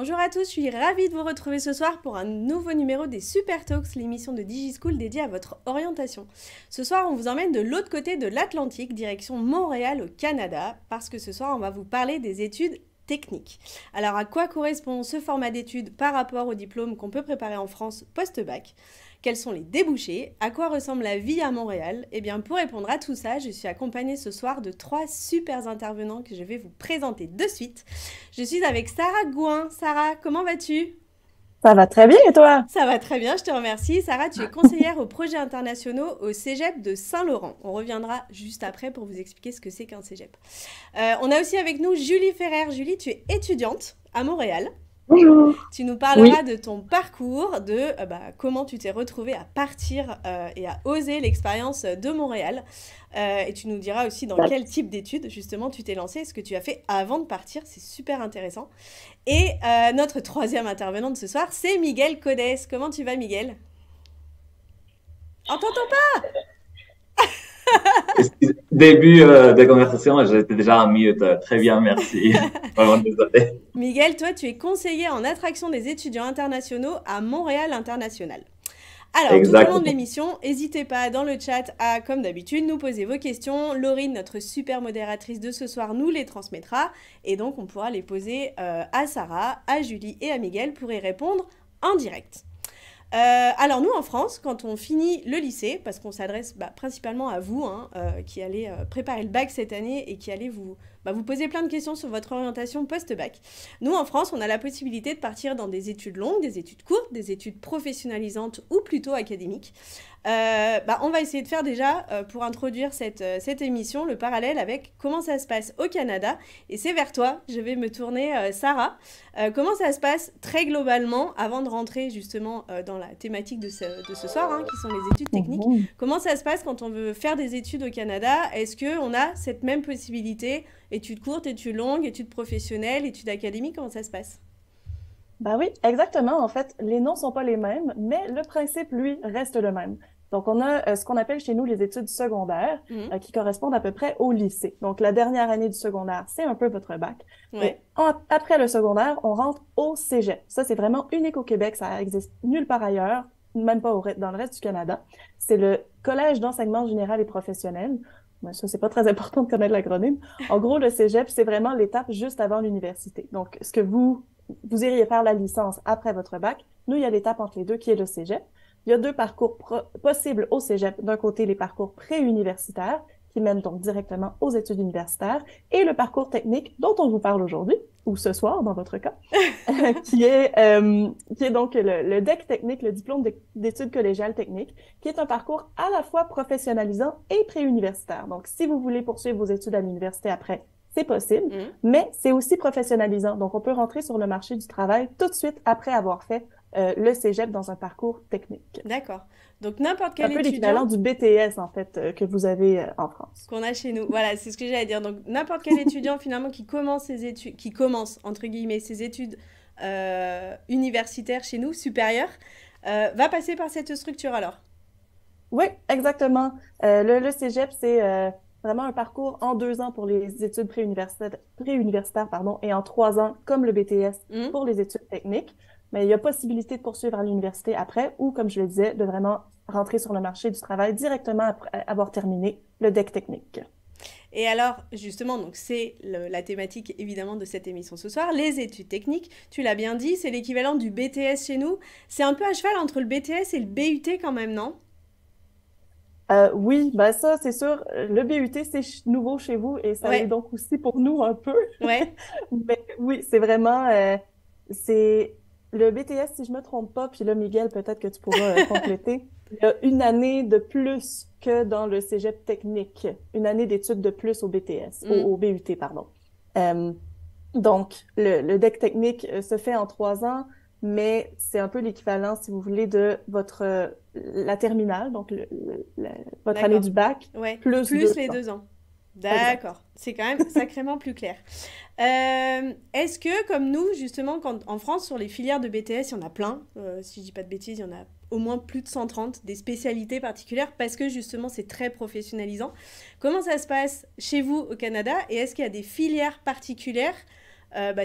Bonjour à tous, je suis ravie de vous retrouver ce soir pour un nouveau numéro des Super Talks, l'émission de DigiSchool dédiée à votre orientation. Ce soir, on vous emmène de l'autre côté de l'Atlantique, direction Montréal au Canada, parce que ce soir, on va vous parler des études techniques. Alors, à quoi correspond ce format d'études par rapport au diplôme qu'on peut préparer en France post-bac ? Quels sont les débouchés? À quoi ressemble la vie à Montréal? Eh bien, pour répondre à tout ça, je suis accompagnée ce soir de 3 super intervenants que je vais vous présenter de suite. Je suis avec Sarah Gouin. Sarah, comment vas-tu? Ça va très bien et toi? Ça va très bien, je te remercie. Sarah, tu es conseillère aux projets internationaux au Cégep de Saint-Laurent. On reviendra juste après pour vous expliquer ce que c'est qu'un Cégep. On a aussi avec nous Julie Ferrer. Julie, tu es étudiante à Montréal. Bonjour. Tu nous Oui, parleras de ton parcours, de comment tu t'es retrouvée à partir et à oser l'expérience de Montréal. Et tu nous diras aussi dans quel type d'études, justement, tu t'es lancée, ce que tu as fait avant de partir. C'est super intéressant. Et notre troisième intervenant de ce soir, c'est Miguel Codès. Comment tu vas, Miguel? On t'entend pas? Début de conversation, j'étais déjà en mute. Très bien, merci. Vraiment désolé. Miguel, toi, tu es conseiller en attraction des étudiants internationaux à Montréal International. Alors, tout au long de Exactement. l'émission, n'hésitez pas dans le chat à, comme d'habitude, nous poser vos questions. Laurine, notre super modératrice de ce soir, nous les transmettra. Et donc, on pourra les poser à Sarah, à Julie et à Miguel pour y répondre en direct. Alors nous en France, quand on finit le lycée, parce qu'on s'adresse principalement à vous qui allez préparer le bac cette année et qui allez vous poser plein de questions sur votre orientation post-bac, nous en France, on a la possibilité de partir dans des études longues, des études courtes, des études professionnalisantes ou plutôt académiques. On va essayer de faire déjà, pour introduire cette émission, le parallèle avec comment ça se passe au Canada. Et c'est vers toi, je vais me tourner, Sarah. Comment ça se passe très globalement, avant de rentrer justement dans la thématique de ce soir, qui sont les études techniques. Mhm. Comment ça se passe quand on veut faire des études au Canada? Est-ce qu'on a cette même possibilité? Études courtes, études longues, études professionnelles, études académiques, comment ça se passe? Ben oui, exactement. En fait, les noms sont pas les mêmes, mais le principe, lui, reste le même. Donc, on a ce qu'on appelle chez nous les études secondaires, Mhm. qui correspondent à peu près au lycée. Donc, la dernière année du secondaire, c'est un peu votre bac. Et Ouais, après le secondaire, on rentre au cégep. Ça, c'est vraiment unique au Québec. Ça existe nulle part ailleurs, même pas dans le reste du Canada. C'est le Collège d'enseignement général et professionnel. Ben, ça, c'est pas très important de connaître l'acronyme. En gros, le cégep, c'est vraiment l'étape juste avant l'université. Donc, ce que vous iriez faire la licence après votre bac. Nous, il y a l'étape entre les deux qui est le cégep. Il y a deux parcours possibles au cégep. D'un côté, les parcours préuniversitaires qui mènent donc directement aux études universitaires et le parcours technique dont on vous parle aujourd'hui ou ce soir dans votre cas, qui est donc le DEC technique, le diplôme d'études collégiales techniques, qui est un parcours à la fois professionnalisant et préuniversitaire. Donc, si vous voulez poursuivre vos études à l'université après, c'est possible, mhm. mais c'est aussi professionnalisant. Donc, on peut rentrer sur le marché du travail tout de suite après avoir fait le cégep dans un parcours technique. D'accord. Donc n'importe Un quel peu l'équivalent étudiant du BTS, en fait, que vous avez en France. qu'on a chez nous. Voilà, c'est ce que j'allais dire. Donc n'importe quel étudiant finalement qui commence ses études, qui commence entre guillemets ses études universitaires chez nous, supérieures, va passer par cette structure alors. Oui, exactement. Le cégep, c'est vraiment un parcours en 2 ans pour les études préuniversitaires, pardon, et en 3 ans, comme le BTS, Mhm. pour les études techniques. Mais il y a possibilité de poursuivre à l'université après ou, comme je le disais, de vraiment rentrer sur le marché du travail directement après avoir terminé le DEC technique. Et alors, justement, donc c'est la thématique évidemment de cette émission ce soir, les études techniques. Tu l'as bien dit, c'est l'équivalent du BTS chez nous. C'est un peu à cheval entre le BTS et le BUT quand même, non? Oui, ben ça, c'est sûr, le BUT, c'est nouveau chez vous et ça l'est Ouais, donc aussi pour nous un peu. ouais. Mais oui, c'est vraiment, c'est le BTS, si je me trompe pas, puis là, Miguel, peut-être que tu pourras compléter. Il y a une année de plus que dans le cégep technique, une année d'études de plus au BTS, Mhm. au BUT, pardon. Euh, donc, le DEC technique se fait en 3 ans, mais c'est un peu l'équivalent, si vous voulez, de la terminale, donc votre année D'accord. du bac, Ouais, plus plus deux les ans. 2 ans. Exact. D'accord, c'est quand même sacrément plus clair. Est-ce que, comme nous, justement, quand, en France, sur les filières de BTS, il y en a plein, si je dis pas de bêtises, il y en a au moins plus de 130, des spécialités particulières, parce que justement, c'est très professionnalisant. Comment ça se passe chez vous au Canada et est-ce qu'il y a des filières particulières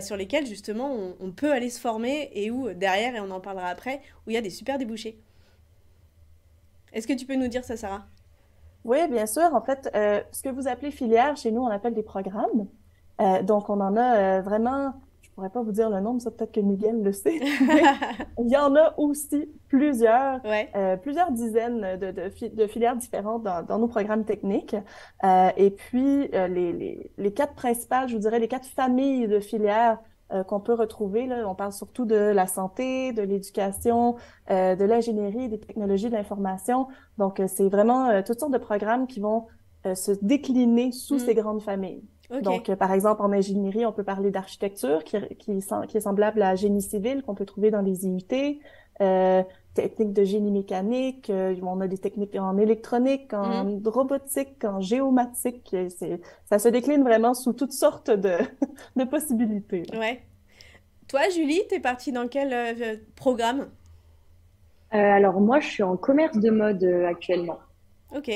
sur lesquels justement on peut aller se former et où derrière, et on en parlera après, où il y a des super débouchés. Est-ce que tu peux nous dire ça, Sarah? Oui, bien sûr. En fait, ce que vous appelez filière, chez nous, on appelle des programmes. Donc, on en a vraiment, je pourrais pas vous dire le nombre, ça peut-être que Miguel le sait, mais il y en a aussi Ouais. plusieurs dizaines de filières différentes dans nos programmes techniques. Et puis, les quatre principales, je vous dirais, les quatre familles de filières qu'on peut retrouver, là, on parle surtout de la santé, de l'éducation, de l'ingénierie, des technologies de l'information. Donc, c'est vraiment toutes sortes de programmes qui vont se décliner sous ces Mm. grandes familles. Ok. Donc, par exemple, en ingénierie, on peut parler d'architecture qui est semblable à génie civil qu'on peut trouver dans les IUT, techniques de génie mécanique, on a des techniques en électronique, en Mhm. robotique, en géomatique. Ça se décline vraiment sous toutes sortes de possibilités, là. Ouais. Toi, Julie, t'es partie dans quel programme? Alors moi, je suis en commerce de mode actuellement, Ok.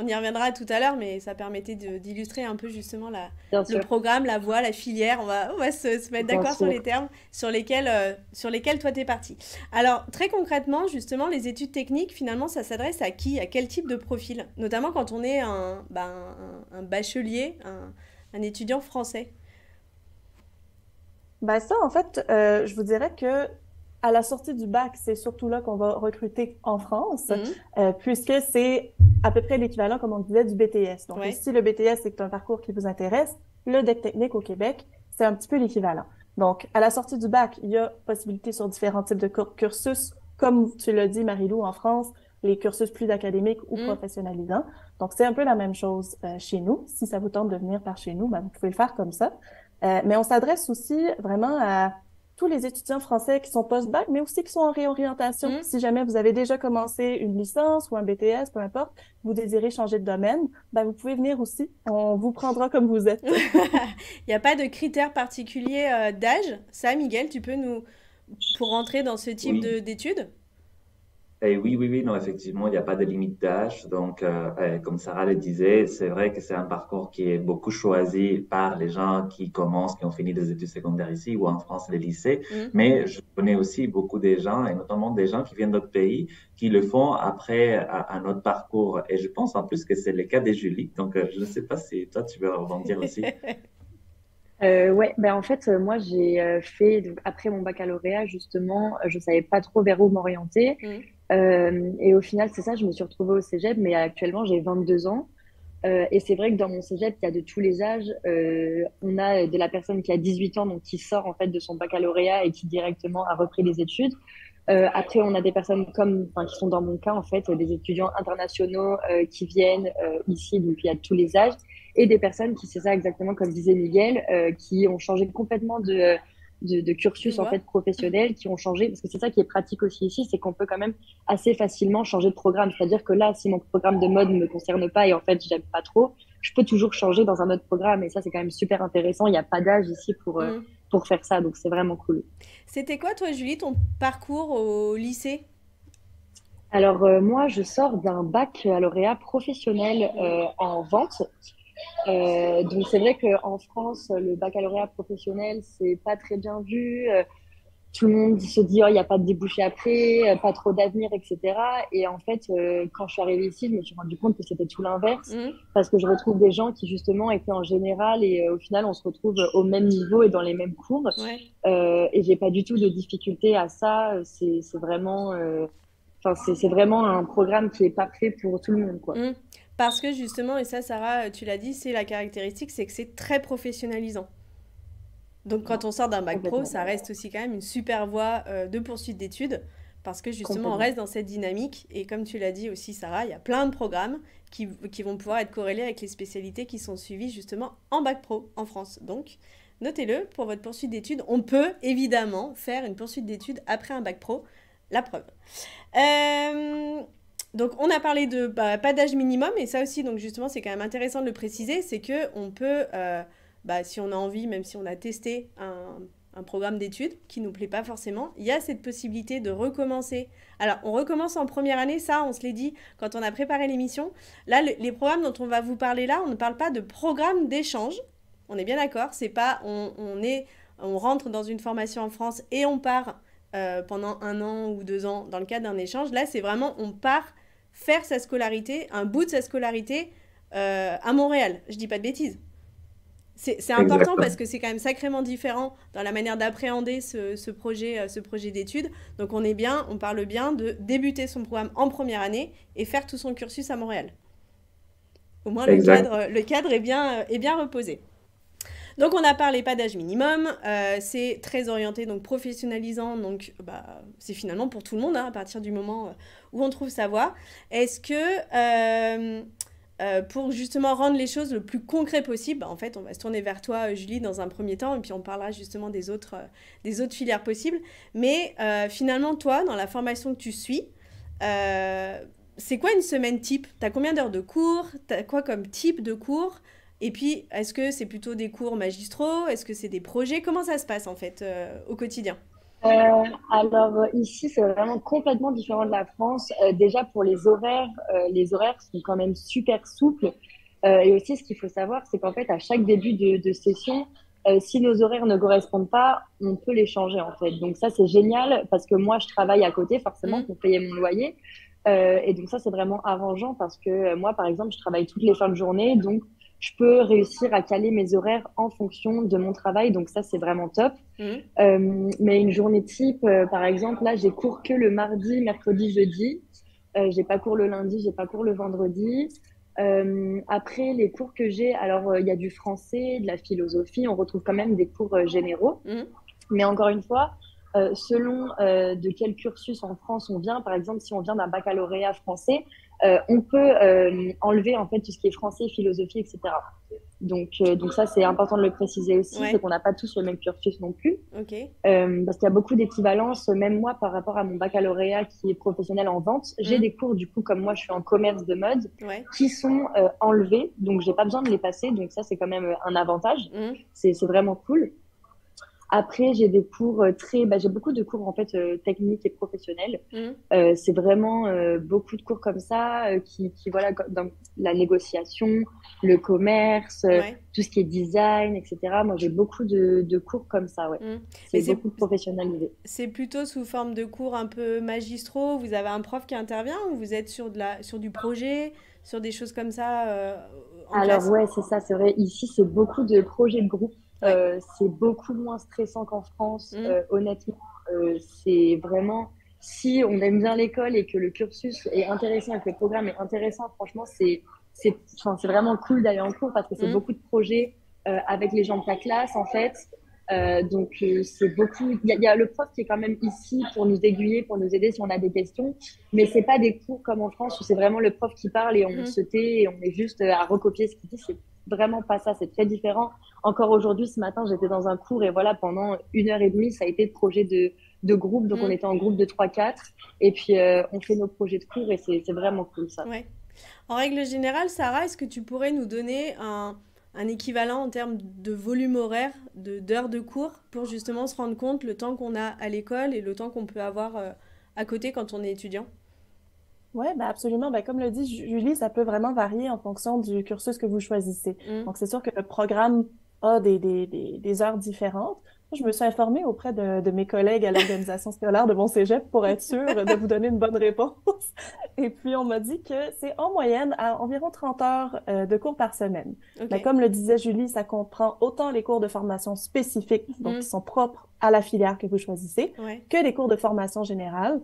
On y reviendra tout à l'heure, mais ça permettait d'illustrer un peu justement bien le sûr, programme, la voie, la filière. On va se mettre bien d'accord sur sûr. les termes sur lesquels toi t'es parti. Alors, très concrètement, justement, les études techniques, finalement, ça s'adresse à qui? À quel type de profil? Notamment quand on est un bachelier, un étudiant français. Ben ça, en fait, je vous dirais que à la sortie du bac, c'est surtout là qu'on va recruter en France, Mhm. puisque c'est à peu près l'équivalent, comme on disait, du BTS. Donc, Ouais. si le BTS est un parcours qui vous intéresse, le DEC technique au Québec, c'est un petit peu l'équivalent. Donc, à la sortie du bac, il y a possibilité sur différents types de cursus, comme tu l'as dit, Marie-Lou, en France, les cursus plus académiques ou Mhm. professionnalisants. Donc, c'est un peu la même chose chez nous. Si ça vous tente de venir par chez nous, ben, vous pouvez le faire comme ça. Mais on s'adresse aussi vraiment à tous les étudiants français qui sont post-bac, mais aussi qui sont en réorientation. Mhm. Si jamais vous avez déjà commencé une licence ou un BTS, peu importe, vous désirez changer de domaine, ben vous pouvez venir aussi. On vous prendra comme vous êtes. Il n'y a pas de critères particuliers d'âge. Ça, Miguel, tu peux pour rentrer dans ce type Oui. d'études? Et oui, oui, oui, non, effectivement, il n'y a pas de limite d'âge. Donc, comme Sarah le disait, c'est vrai que c'est un parcours qui est beaucoup choisi par les gens qui commencent, qui ont fini des études secondaires ici ou en France, les lycées. Mhm. Mais je connais aussi beaucoup des gens, et notamment des gens qui viennent d'autres pays, qui le font après un autre parcours. Et je pense en plus que c'est le cas des Julie. Donc, je ne sais pas si toi, tu veux rebondir aussi. Ouais, ben en fait, moi j'ai fait donc, après mon baccalauréat justement, je savais pas trop vers où m'orienter. Mhm. Et au final, c'est ça, je me suis retrouvée au cégep, mais actuellement j'ai 22 ans. Et c'est vrai que dans mon cégep, il y a de tous les âges. On a de la personne qui a 18 ans, donc qui sort en fait de son baccalauréat et qui directement a repris les études. Après, on a des personnes enfin, qui sont dans mon cas, en fait, des étudiants internationaux qui viennent ici, donc il y a de tous les âges, et des personnes qui, c'est ça exactement comme disait Miguel, qui ont changé complètement de Tu cursus en vois? fait professionnel, qui ont changé, parce que c'est ça qui est pratique aussi ici, c'est qu'on peut quand même assez facilement changer de programme. C'est-à-dire que là, si mon programme de mode ne me concerne pas et en fait, j'aime pas trop, je peux toujours changer dans un autre programme, et ça, c'est quand même super intéressant. Il n'y a pas d'âge ici Mhm. pour faire ça, donc c'est vraiment cool. C'était quoi, toi, Julie, ton parcours au lycée? Alors, moi, je sors d'un baccalauréat professionnel Mhm. en vente. Donc, c'est vrai qu'en France, le baccalauréat professionnel, c'est pas très bien vu. Tout le monde se dit, oh, il n'y a pas de débouché après, pas trop d'avenir, etc. Et en fait, quand je suis arrivée ici, je me suis rendu compte que c'était tout l'inverse. Mhm. Parce que je retrouve des gens qui, justement, étaient en général et au final, on se retrouve au même niveau et dans les mêmes cours. Ouais. Et j'ai pas du tout de difficulté à ça. C'est vraiment. Enfin, c'est vraiment un programme qui est parfait pour tout le monde, quoi. Mhm. Parce que justement, et ça, Sarah, tu l'as dit, c'est la caractéristique, c'est que c'est très professionnalisant. Donc quand on sort d'un bac pro, Complètement. ça reste aussi quand même une super voie de poursuite d'études, parce que justement on Complètement. reste dans cette dynamique, et comme tu l'as dit aussi Sarah, il y a plein de programmes qui vont pouvoir être corrélés avec les spécialités qui sont suivies justement en bac pro en France. Donc notez-le, pour votre poursuite d'études, on peut évidemment faire une poursuite d'études après un bac pro, la preuve. Euh, donc on a parlé de pas d'âge minimum, et ça aussi, donc justement c'est quand même intéressant de le préciser, c'est que on peut si on a envie, même si on a testé un programme d'études qui ne nous plaît pas forcément, il y a cette possibilité de recommencer. Alors, on recommence en première année, ça, on se l'est dit quand on a préparé l'émission. Là, les programmes dont on va vous parler là, on ne parle pas de programme d'échange. On est bien d'accord, c'est pas, on est on rentre dans une formation en France et on part pendant 1 an ou 2 ans dans le cadre d'un échange. Là, c'est vraiment, on part faire sa scolarité, un bout de sa scolarité à Montréal. Je dis pas de bêtises. C'est important parce Exactement. que c'est quand même sacrément différent dans la manière d'appréhender ce projet d'études. Donc on parle bien de débuter son programme en première année et faire tout son cursus à Montréal. Au moins Exact. le cadre est bien reposé. Donc on a parlé pas d'âge minimum, c'est très orienté, donc professionnalisant, donc bah, c'est finalement pour tout le monde hein, à partir du moment où on trouve sa voie. Est-ce que pour justement rendre les choses le plus concret possible, bah, en fait on va se tourner vers toi Julie dans un premier temps et puis on parlera justement des autres filières possibles. Mais finalement toi, dans la formation que tu suis, c'est quoi une semaine type? T'as combien d'heures de cours? T'as quoi comme type de cours? Et puis, est-ce que c'est plutôt des cours magistraux? Est-ce que c'est des projets? Comment ça se passe en fait au quotidien? Alors ici, c'est vraiment complètement différent de la France. Déjà pour les horaires sont quand même super souples. Et aussi, ce qu'il faut savoir, c'est qu'en fait, à chaque début de session, si nos horaires ne correspondent pas, on peut les changer en fait. Donc ça, c'est génial parce que moi, je travaille à côté forcément Mhm. pour payer mon loyer. Et donc ça, c'est vraiment arrangeant parce que moi, par exemple, je travaille toutes les fins de journée, donc je peux réussir à caler mes horaires en fonction de mon travail. Donc ça, c'est vraiment top. Mhm. Mais une journée type, par exemple, là, j'ai cours que le mardi, mercredi, jeudi. J'ai pas cours le lundi, j'ai pas cours le vendredi. Après, les cours que j'ai, alors il y a du français, de la philosophie, on retrouve quand même des cours généraux. Mhm. Mais encore une fois, selon de quel cursus en France on vient, par exemple, si on vient d'un baccalauréat français, on peut enlever en fait tout ce qui est français, philosophie, etc. Donc ça, c'est important de le préciser aussi, c'est Ouais, qu'on n'a pas tous le même cursus non plus. ok. Parce qu'il y a beaucoup d'équivalences, même moi, par rapport à mon baccalauréat qui est professionnel en vente, j'ai Mhm. des cours, du coup, comme moi, je suis en commerce de mode, Ouais. qui sont enlevés, donc j'ai pas besoin de les passer, donc ça, c'est quand même un avantage, Mhm. c'est vraiment cool. Après, j'ai des cours j'ai beaucoup de cours en fait techniques et professionnels. Mhm. C'est vraiment beaucoup de cours comme ça voilà, dans la négociation, le commerce, Ouais. tout ce qui est design, etc. Moi, j'ai beaucoup de cours comme ça, ouais. Mhm. Mais C'est beaucoup professionnalisé. c'est plutôt sous forme de cours un peu magistraux. Vous avez un prof qui intervient ou vous êtes sur du projet, sur des choses comme ça en Alors classe? ouais, c'est ça, c'est vrai. Ici, c'est beaucoup de projets de groupe. Ouais. C'est beaucoup moins stressant qu'en France. Mhm. Honnêtement, c'est vraiment, si on aime bien l'école et que le cursus est intéressant et que le programme est intéressant, franchement, enfin, c'est vraiment cool d'aller en cours parce que c'est Mhm. beaucoup de projets avec les gens de ta classe, en fait. C'est beaucoup. Il y a le prof qui est quand même ici pour nous aiguiller, pour nous aider si on a des questions, mais c'est pas des cours comme en France où c'est vraiment le prof qui parle et on Mhm. se tait et on est juste à recopier ce qu'il dit. C'est vraiment pas ça, c'est très différent. Encore aujourd'hui, ce matin, j'étais dans un cours et voilà, pendant 1 heure et demie, ça a été de projet de groupe. Donc, on Mhm. était en groupe de 3-4 et puis on fait nos projets de cours et c'est vraiment cool ça. Ouais. En règle générale, Sarah, est-ce que tu pourrais nous donner un équivalent en termes de volume horaire, d'heures de cours, pour justement se rendre compte le temps qu'on a à l'école et le temps qu'on peut avoir à côté quand on est étudiant? Oui, ben absolument. Ben, comme le dit Julie, ça peut vraiment varier en fonction du cursus que vous choisissez. Mhm. Donc, c'est sûr que le programme a des heures différentes. Moi, je me suis informée auprès de mes collègues à l'organisation scolaire de mon cégep pour être sûre de vous donner une bonne réponse. Et puis, on m'a dit que c'est en moyenne à environ 30 heures de cours par semaine. Mais Ok. comme le disait Julie, ça comprend autant les cours de formation spécifiques, donc qui Mhm. sont propres à la filière que vous choisissez, Ouais. que les cours de formation générale,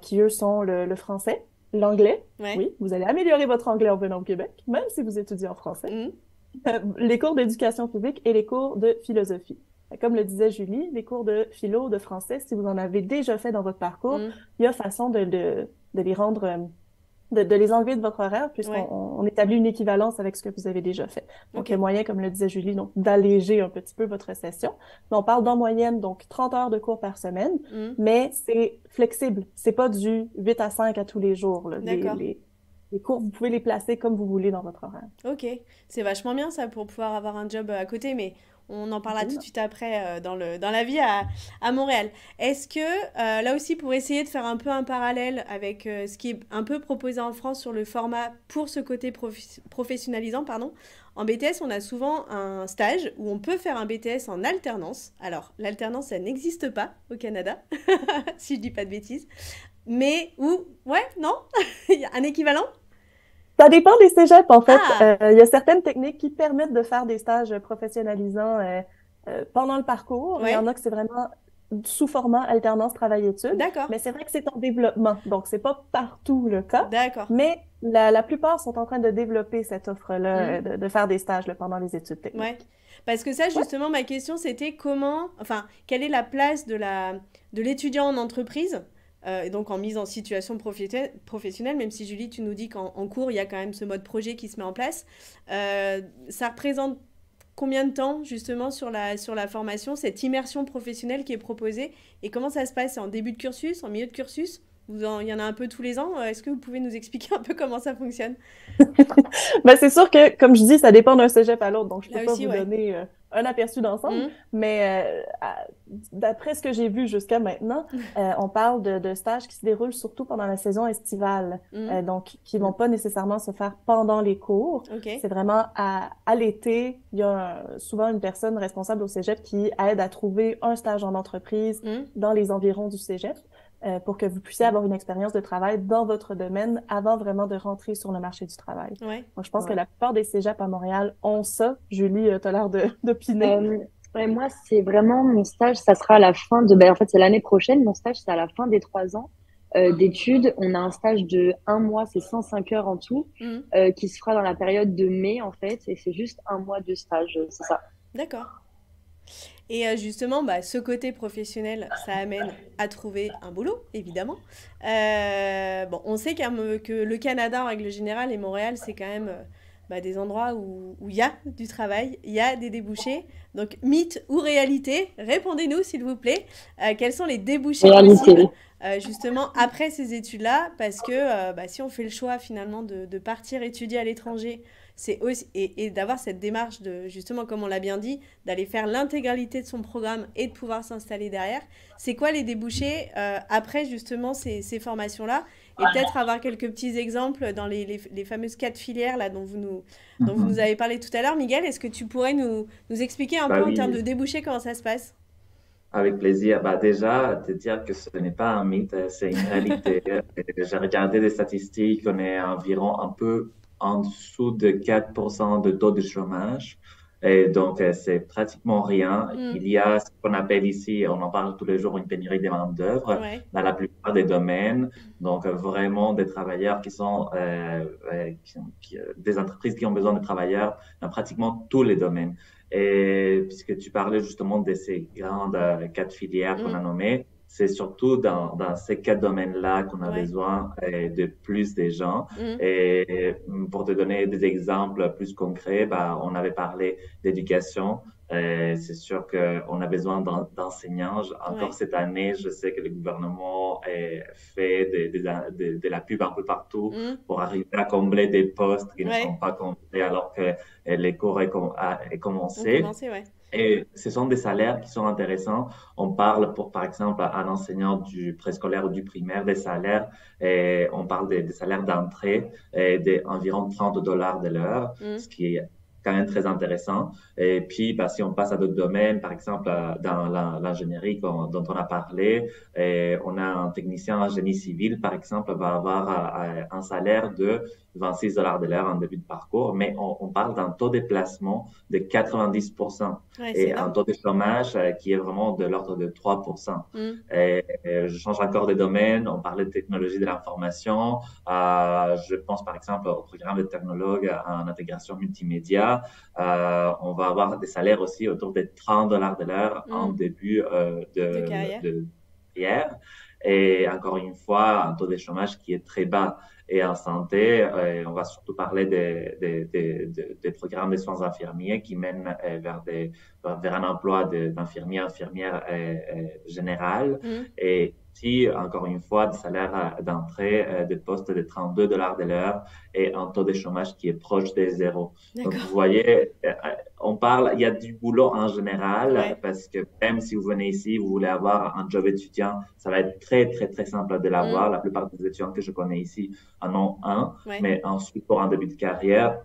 qui eux sont le français, l'anglais, Ouais. oui, vous allez améliorer votre anglais en venant au Québec, même si vous étudiez en français. Mhm. Les cours d'éducation physique et les cours de philosophie. Comme le disait Julie, les cours de philo, de français, si vous en avez déjà fait dans votre parcours, Mhm. il y a façon de les rendre, de les enlever de votre horaire puisqu'on Ouais. on établit une équivalence avec ce que vous avez déjà fait. Donc, il y a Ok. moyen, comme le disait Julie, donc d'alléger un petit peu votre session. Mais on parle d'en moyenne, donc 30 heures de cours par semaine, Mhm. mais c'est flexible. C'est pas du 8 à 5 à tous les jours, là. D'accord. Les cours, vous pouvez les placer comme vous voulez dans votre horaire. Ok. C'est vachement bien ça pour pouvoir avoir un job à côté, mais On en parlera tout de Absolument. suite après dans la vie à Montréal. Est-ce que, là aussi, pour essayer de faire un peu un parallèle avec ce qui est un peu proposé en France sur le format pour ce côté professionnalisant, pardon, en BTS, on a souvent un stage où on peut faire un BTS en alternance. Alors, l'alternance, ça n'existe pas au Canada, si je dis pas de bêtises. Mais où, ouais, non? Il y a un équivalent? Ça dépend des cégeps, en fait. Ah, Il y a certaines techniques qui permettent de faire des stages professionnalisants pendant le parcours. Il y en ouais, a que c'est vraiment sous format alternance travail-études, d'accord, mais c'est vrai que c'est en développement, donc c'est pas partout le cas. d'accord. Mais la plupart sont en train de développer cette offre-là, Hmm. de faire des stages là, pendant les études Ouais. techniques. Parce que ça, Ouais. justement, ma question, c'était comment, enfin, quelle est la place de l'étudiant en entreprise, et donc en mise en situation professionnelle, même si Julie, tu nous dis qu'en cours, il y a quand même ce mode projet qui se met en place. Ça représente combien de temps, justement, sur la formation, cette immersion professionnelle qui est proposée, et comment ça se passe? C'est en début de cursus, en milieu de cursus? Il y en a un peu tous les ans. Est-ce que vous pouvez nous expliquer un peu comment ça fonctionne? Ben, c'est sûr que, comme je dis, ça dépend d'un cégep à l'autre, donc je peux Là pas aussi, vous ouais. donner un aperçu d'ensemble, Hmm. mais d'après ce que j'ai vu jusqu'à maintenant, on parle de stages qui se déroulent surtout pendant la saison estivale, Hmm. donc qui vont pas nécessairement se faire pendant les cours. Ok. C'est vraiment à l'été, il y a souvent une personne responsable au cégep qui aide à trouver un stage en entreprise Hmm. dans les environs du cégep pour que vous puissiez avoir une expérience de travail dans votre domaine avant vraiment de rentrer sur le marché du travail. Ouais. Donc, je pense que Ouais. la plupart des cégeps à Montréal ont ça. Julie, tu as l'air d'opiner. Euh, ouais, moi, c'est vraiment mon stage, ça sera à la fin de, ben, en fait, c'est l'année prochaine. Mon stage, c'est à la fin des 3 ans d'études. On a un stage de 1 mois, c'est 105 heures en tout, Hmm. qui se fera dans la période de mai, en fait, et c'est juste 1 mois de stage, c'est ça. D'accord. Et justement, bah, ce côté professionnel, ça amène à trouver un boulot, évidemment. Bon, on sait que le Canada, en règle générale, et Montréal, c'est quand même bah, des endroits où il y a du travail, il y a des débouchés. Donc, mythe ou réalité, répondez-nous, s'il vous plaît. Quels sont les débouchés possibles, Réalité. justement, après ces études-là? Parce que bah, si on fait le choix, finalement, de partir étudier à l'étranger, c'est aussi, et d'avoir cette démarche de, justement, comme on l'a bien dit, d'aller faire l'intégralité de son programme et de pouvoir s'installer derrière. C'est quoi les débouchés après justement ces formations-là? Et peut-être avoir quelques petits exemples dans les fameuses 4 filières là, dont vous nous Mhm. avez parlé tout à l'heure. Miguel, est-ce que tu pourrais nous expliquer un Bah peu en termes de oui, débouchés comment ça se passe? avec plaisir. Bah déjà, te dire que ce n'est pas un mythe, c'est une réalité. J'ai regardé des statistiques, on est environ un peu en dessous de 4% de taux de chômage. Et donc, c'est pratiquement rien. Hmm. Il y a ce qu'on appelle ici, on en parle tous les jours, une pénurie de main-d'œuvre Ouais, dans la plupart des domaines. Donc, vraiment des travailleurs qui sont, des entreprises qui ont besoin de travailleurs dans pratiquement tous les domaines. Et puisque tu parlais justement de ces grandes 4 filières qu'on hmm. a nommées, c'est surtout dans ces 4 domaines-là qu'on a Ouais, besoin de plus de gens. hmm. Et pour te donner des exemples plus concrets, bah, on avait parlé d'éducation. C'est sûr qu'on a besoin d'enseignants. Encore Ouais, cette année, je sais que le gouvernement fait de la pub un peu partout hmm. pour arriver à combler des postes qui ne sont Ouais, pas comblés alors que les cours aient on commencé. commençait, ouais. Et ce sont des salaires qui sont intéressants. On parle pour, par exemple, un enseignant du préscolaire ou du primaire, des salaires, et on parle des salaires d'entrée d'environ 30 dollars de l'heure, Hmm. ce qui est quand même très intéressant. Et puis, bah, si on passe à d'autres domaines, par exemple, dans l'ingénierie dont on a parlé, on a un technicien en génie civil, par exemple, va avoir un salaire de 26 dollars de l'heure en début de parcours, mais on parle d'un taux de placement de 90% Ouais, c'est et un énorme. taux de chômage qui est vraiment de l'ordre de 3%. Hmm. Je change encore de domaine. On parlait de technologie de l'information. Je pense par exemple au programme de technologue en intégration multimédia. On va avoir des salaires aussi autour de 30 dollars de l'heure en Hmm. début De carrière. de carrière. Et encore une fois, un taux de chômage qui est très bas. Et en santé, on va surtout parler des programmes de soins infirmiers qui mènent vers un emploi d'infirmière générale Hmm. et ici, encore une fois, des salaires d'entrée, des postes de 32 dollars de l'heure et un taux de chômage qui est proche des zéro. Donc, vous D'accord. voyez, il y a du boulot en général Ouais. parce que même si vous venez ici, vous voulez avoir un job étudiant, ça va être très, très, très simple de l'avoir. Mm. La plupart des étudiants que je connais ici en ont un, Ouais. mais ensuite, pour un début de carrière,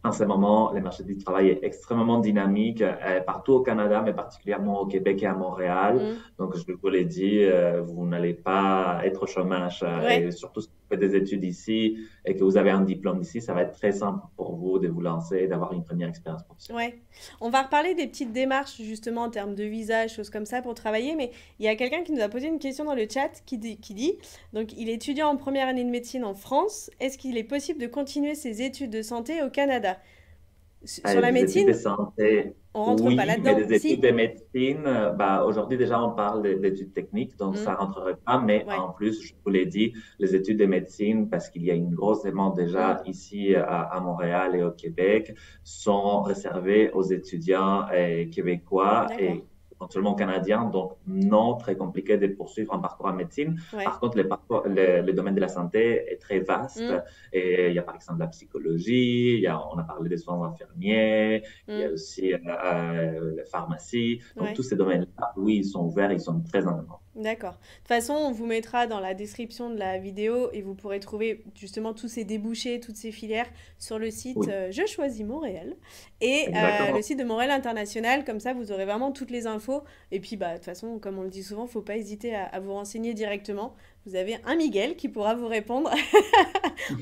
en ce moment, le marché du travail est extrêmement dynamique partout au Canada, mais particulièrement au Québec et à Montréal. Mm. Donc, je vous l'ai dit, vous n'allez pas être au chômage. Et Ouais. surtout, si vous faites des études ici et que vous avez un diplôme ici, ça va être très simple pour vous de vous lancer et d'avoir une première expérience professionnelle. Ouais. On va reparler des petites démarches justement en termes de visa, choses comme ça pour travailler, mais il y a quelqu'un qui nous a posé une question dans le chat qui dit, donc il est étudiant en première année de médecine en France, est-ce qu'il est possible de continuer ses études de santé au Canada? Sur la Des études médecine, de santé, on rentre pas oui, mais là-dedans. des études Si. de médecine, bah, aujourd'hui déjà on parle d'études techniques, donc Mm. ça rentrerait pas, mais Ouais. en plus, je vous l'ai dit, les études de médecine, parce qu'il y a une grosse demande déjà Mm. ici à Montréal et au Québec, sont réservées aux étudiants québécois D'accord. et éventuellement canadiens, donc non très compliqué de poursuivre un parcours en médecine. Ouais. Par contre, le domaine de la santé est très vaste Mm. et il y a par exemple la psychologie, on a parlé des soins infirmiers, il y a Mm. aussi la pharmacie. Donc, Ouais. tous ces domaines-là, oui, ils sont ouverts, ils sont très en demande. D'accord. De toute façon, on vous mettra dans la description de la vidéo et vous pourrez trouver justement tous ces débouchés, toutes ces filières sur le site Oui, Je choisis Montréal et le exactement. site de Montréal International. Comme ça, vous aurez vraiment toutes les infos. Et puis, bah, de toute façon, comme on le dit souvent, faut pas hésiter à vous renseigner directement. Vous avez un Miguel qui pourra vous répondre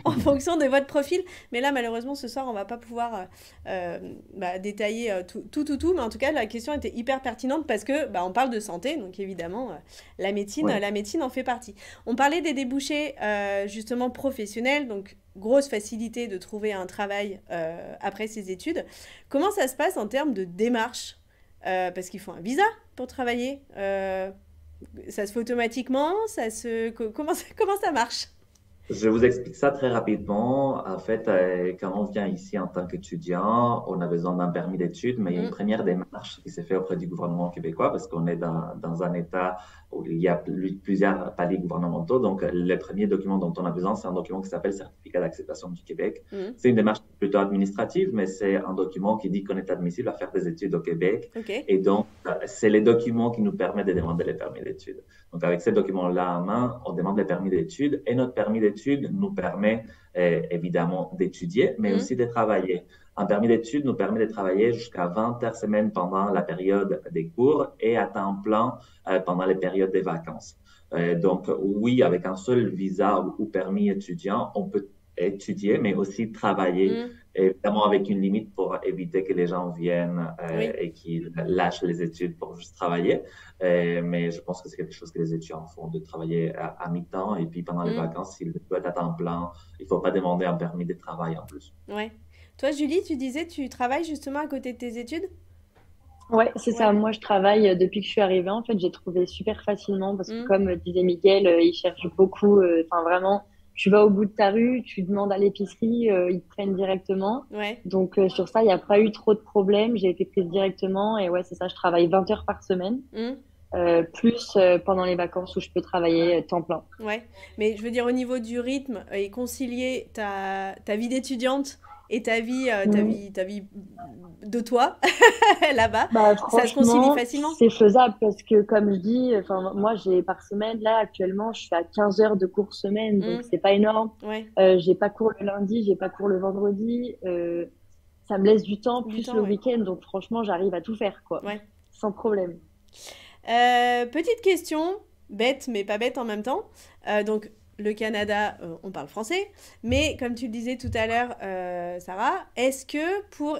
en fonction de votre profil. Mais là, malheureusement, ce soir, on va pas pouvoir détailler tout. Mais en tout cas, la question était hyper pertinente parce que on parle de santé, donc évidemment, Oui. la médecine en fait partie. On parlait des débouchés justement professionnels, donc grosse facilité de trouver un travail après ses études. Comment ça se passe en termes de démarche parce qu'il faut un visa pour travailler. Ça se fait automatiquement. Comment ça marche? Je vous explique ça très rapidement. En fait, quand on vient ici en tant qu'étudiant, on a besoin d'un permis d'études, mais il y a une Mm. première démarche qui s'est faite auprès du gouvernement québécois parce qu'on est dans un État où il y a plusieurs paliers gouvernementaux. Donc, le premier document dont on a besoin, c'est un document qui s'appelle Certificat d'acceptation du Québec. Mm. C'est une démarche plutôt administrative, mais c'est un document qui dit qu'on est admissible à faire des études au Québec. Ok. Et donc, c'est les documents qui nous permettent de demander les permis d'études. Donc, avec ces documents-là en main, on demande les permis d'études et notre permis d'études nous permet évidemment d'étudier, mais Mm. aussi de travailler. Un permis d'études nous permet de travailler jusqu'à 20 heures semaine pendant la période des cours et à temps plein pendant les périodes des vacances. Donc, oui, avec un seul visa ou permis étudiant, on peut étudier, mais aussi travailler, Mm. évidemment avec une limite pour éviter que les gens viennent Oui. et qu'ils lâchent les études pour juste travailler. Mais je pense que c'est quelque chose que les étudiants font, de travailler à mi-temps et puis pendant les Mm. vacances, s'ils veulent être à temps plein, il ne faut pas demander un permis de travail en plus. Ouais. Toi, Julie, tu disais tu travailles justement à côté de tes études? Ouais, c'est ça. Ouais. Moi, je travaille depuis que je suis arrivée. En fait, j'ai trouvé super facilement parce que, Mm. comme disait Miguel, ils cherchent beaucoup. Enfin, vraiment, tu vas au bout de ta rue, tu demandes à l'épicerie, ils te prennent directement. Ouais. Donc, sur ça, il n'y a pas eu trop de problèmes. J'ai été prise directement. Et ouais, c'est ça, je travaille 20 heures par semaine, Mm. plus pendant les vacances où je peux travailler temps plein. Ouais. Mais je veux dire, au niveau du rythme et concilier ta vie d'étudiante et Mm. ta vie de toi là-bas, Bah, ça se concilie franchement, facilement? c'est faisable parce que, comme je dis, enfin, moi, j'ai par semaine, là, actuellement, je suis à 15 heures de cours semaine, donc Mm. c'est pas énorme. Ouais. J'ai pas cours le lundi, j'ai pas cours le vendredi. Ça me laisse du temps, Du plus le temps, ouais. week-end, donc franchement, j'arrive à tout faire, quoi, Ouais. sans problème. Petite question, bête mais pas bête en même temps. Donc, le Canada, on parle français, mais comme tu le disais tout à l'heure, Sarah, est-ce que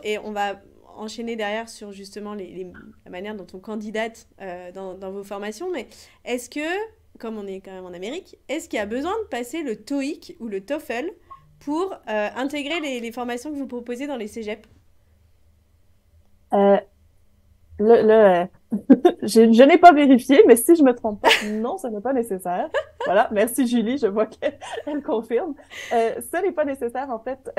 et on va enchaîner derrière sur justement la manière dont on candidate dans vos formations, mais est-ce que, comme on est quand même en Amérique, est-ce qu'il y a besoin de passer le TOEIC ou le TOEFL pour intégrer les formations que vous proposez dans les cégeps? Euh, là, Je n'ai pas vérifié, mais si je me trompe pas, non, ce n'est pas nécessaire. Voilà, merci Julie, je vois qu'elle confirme. Ce n'est pas nécessaire, en fait.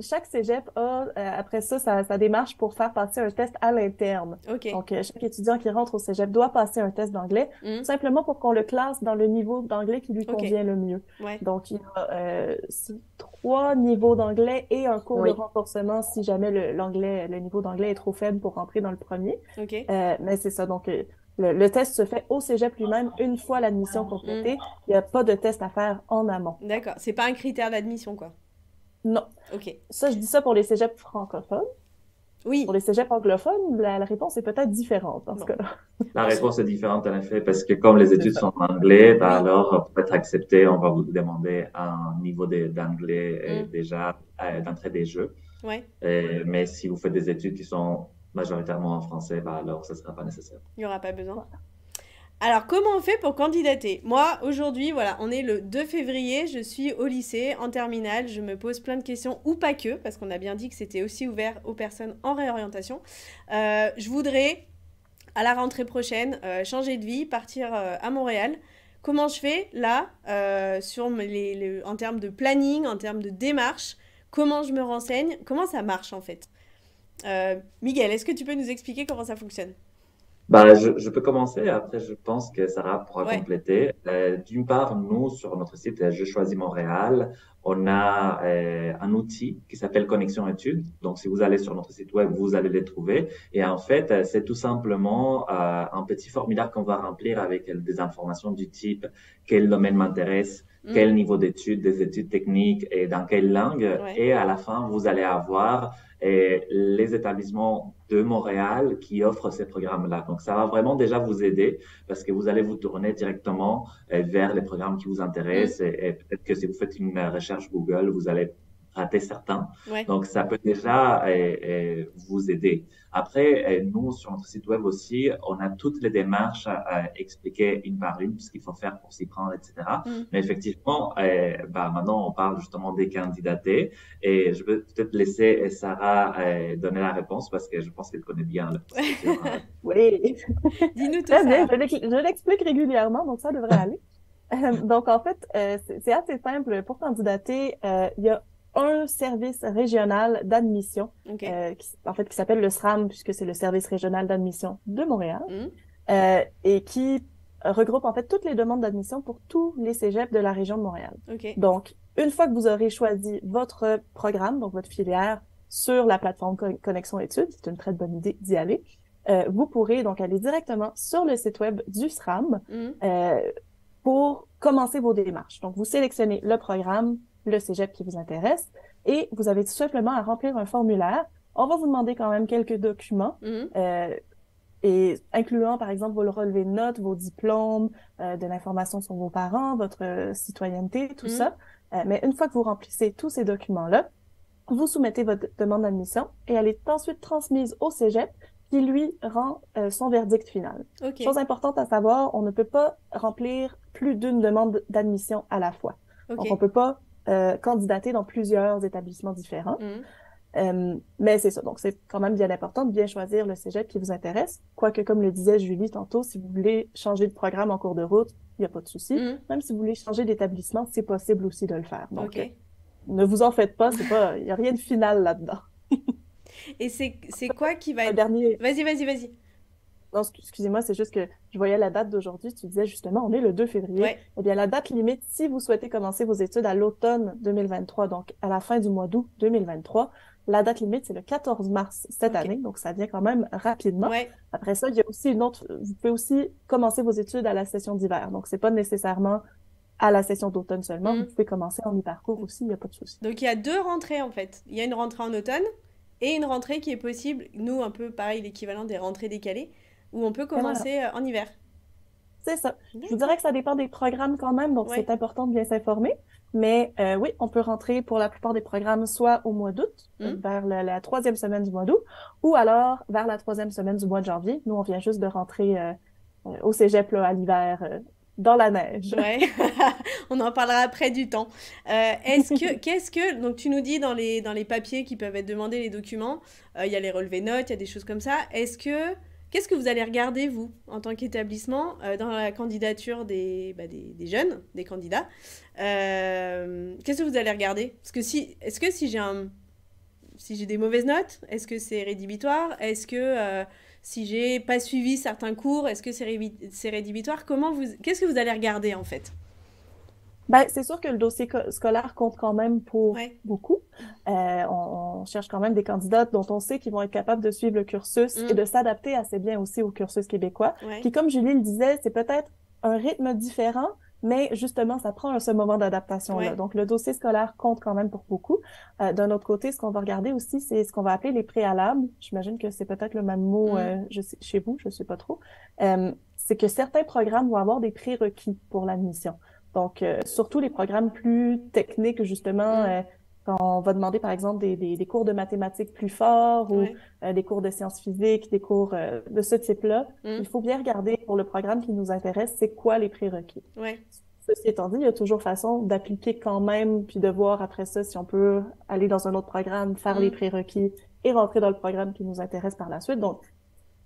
Chaque cégep a, après ça, sa démarche pour faire passer un test à l'interne. Ok. Donc, chaque étudiant qui rentre au cégep doit passer un test d'anglais, tout simplement pour qu'on le classe dans le niveau d'anglais qui lui convient le mieux. Ouais. Donc, il y a 3 niveaux d'anglais et un cours de renforcement si jamais le niveau d'anglais est trop faible pour rentrer dans le premier. Ok. Mais c'est ça, donc le test se fait au cégep lui-même une fois l'admission complétée. Il n'y a pas de test à faire en amont. D'accord, c'est pas un critère d'admission, quoi. Non. Ok. Ça, je dis ça pour les cégeps francophones. Oui. Pour les cégeps anglophones, la réponse est peut-être différente dans ce cas-là. La réponse est différente, en effet, parce que comme les études sont en anglais, ben alors, pour être accepté, on va vous demander un niveau d'anglais déjà d'entrée des jeux. Ouais. Mais si vous faites des études qui sont majoritairement en français, ben alors, ce ne sera pas nécessaire. Il n'y aura pas besoin. Alors, comment on fait pour candidater? Moi, aujourd'hui, voilà, on est le 2 février, je suis au lycée, en terminale, je me pose plein de questions, ou pas que, parce qu'on a bien dit que c'était aussi ouvert aux personnes en réorientation. Je voudrais, à la rentrée prochaine, changer de vie, partir à Montréal. Comment je fais, là, en termes de planning, en termes de démarche? Comment je me renseigne? Comment ça marche, en fait? Miguel, est-ce que tu peux nous expliquer comment ça fonctionne? Bah, je peux commencer. Après, je pense que Sarah pourra Ouais. compléter. D'une part, nous, sur notre site Je choisis Montréal, on a un outil qui s'appelle Connexion Études. Donc, si vous allez sur notre site web, vous allez les trouver. Et en fait, c'est tout simplement un petit formulaire qu'on va remplir avec des informations du type quel domaine m'intéresse, quel niveau d'études, des études techniques et dans quelle langue. Ouais. Et à la fin, vous allez avoir les établissements de Montréal qui offrent ces programmes-là. Donc, ça va vraiment déjà vous aider parce que vous allez vous tourner directement vers les programmes qui vous intéressent et peut-être que si vous faites une recherche Google, vous allez rater certains. Ouais. Donc, ça peut déjà vous aider. Après, nous, sur notre site web aussi, on a toutes les démarches expliquées une par une, ce qu'il faut faire pour s'y prendre, etc. Mais effectivement, maintenant, on parle justement des candidatés et je vais peut-être laisser Sarah donner la réponse parce que je pense qu'elle connaît bien la procédure. Oui. Dis-nous tout Très bien, ça. je l'explique régulièrement, donc ça devrait aller. Donc, en fait, c'est assez simple. Pour candidater, il y a un service régional d'admission, qui s'appelle le SRAM, puisque c'est le service régional d'admission de Montréal, et qui regroupe en fait toutes les demandes d'admission pour tous les cégeps de la région de Montréal. Donc, une fois que vous aurez choisi votre programme, donc votre filière, sur la plateforme Connexion Études, c'est une très bonne idée d'y aller, vous pourrez donc aller directement sur le site web du SRAM pour commencer vos démarches. Donc, vous sélectionnez le programme, le cégep qui vous intéresse, et vous avez tout simplement à remplir un formulaire. On va vous demander quand même quelques documents, et incluant, par exemple, vos relevés de notes, vos diplômes, de l'information sur vos parents, votre citoyenneté, tout ça. Mais une fois que vous remplissez tous ces documents-là, vous soumettez votre demande d'admission et elle est ensuite transmise au cégep qui, lui, rend son verdict final. Chose importante à savoir, on ne peut pas remplir plus d'une demande d'admission à la fois. Donc, on ne peut pas candidater dans plusieurs établissements différents. Mais c'est ça. Donc, c'est quand même bien important de bien choisir le cégep qui vous intéresse. Quoique, comme le disait Julie tantôt, si vous voulez changer de programme en cours de route, il n'y a pas de souci. Même si vous voulez changer d'établissement, c'est possible aussi de le faire. Donc, ne vous en faites pas, il n'y a rien de final là-dedans. Et c'est quoi qui va être... Dernier... Vas-y. Non, excusez-moi, c'est juste que je voyais la date d'aujourd'hui. Tu disais justement, on est le 2 février. Ouais. Eh bien, la date limite, si vous souhaitez commencer vos études à l'automne 2023, donc à la fin du mois d'août 2023, la date limite, c'est le 14 mars cette année. Donc, ça vient quand même rapidement. Ouais. Après ça, il y a aussi une autre... Vous pouvez aussi commencer vos études à la session d'hiver. Donc, c'est pas nécessairement à la session d'automne seulement. Vous pouvez commencer en mi-parcours aussi, il n'y a pas de souci. Donc, il y a 2 rentrées, en fait. Il y a une rentrée en automne et une rentrée qui est possible, nous, un peu pareil, l'équivalent des rentrées décalées, où on peut commencer en hiver. C'est ça. Je vous dirais que ça dépend des programmes quand même, donc c'est important de bien s'informer. Mais oui, on peut rentrer pour la plupart des programmes soit au mois d'août, vers la 3e semaine du mois d'août, ou alors vers la 3e semaine du mois de janvier. Nous, on vient juste de rentrer au cégep là, à l'hiver, dans la neige. Ouais, on en parlera après du temps. Donc tu nous dis dans les papiers qui peuvent être demandés, les documents, il y a les relevés notes, il y a des choses comme ça. Est-ce que qu'est-ce que vous allez regarder, vous, en tant qu'établissement, dans la candidature des jeunes, des candidats? Qu'est-ce que vous allez regarder? Parce que est-ce que si j'ai des mauvaises notes, est-ce que c'est rédhibitoire? Est-ce que si j'ai pas suivi certains cours, est-ce que c'est rédhibitoire? Qu'est-ce que vous allez regarder, en fait? Ben, c'est sûr que le dossier scolaire compte quand même pour Ouais. beaucoup. On cherche quand même des candidats dont on sait qu'ils vont être capables de suivre le cursus et Mm. de s'adapter assez bien aussi au cursus québécois, Ouais. qui, comme Julie le disait, c'est peut-être un rythme différent, mais justement, ça prend ce moment d'adaptation-là. Ouais. Donc, le dossier scolaire compte quand même pour beaucoup. D'un autre côté, ce qu'on va regarder aussi, c'est ce qu'on va appeler les préalables. J'imagine que c'est peut-être le même mot chez vous, je sais pas trop. C'est que certains programmes vont avoir des prérequis pour l'admission. Donc, surtout les programmes plus techniques, justement, quand on va demander, par exemple, des cours de mathématiques plus forts ou Ouais. des cours de sciences physiques, des cours de ce type-là, il Mm. faut bien regarder pour le programme qui nous intéresse, c'est quoi les prérequis. Ouais. Ceci étant dit, il y a toujours façon d'appliquer quand même, puis de voir après ça si on peut aller dans un autre programme, faire les Mm. prérequis et rentrer dans le programme qui nous intéresse par la suite. Donc,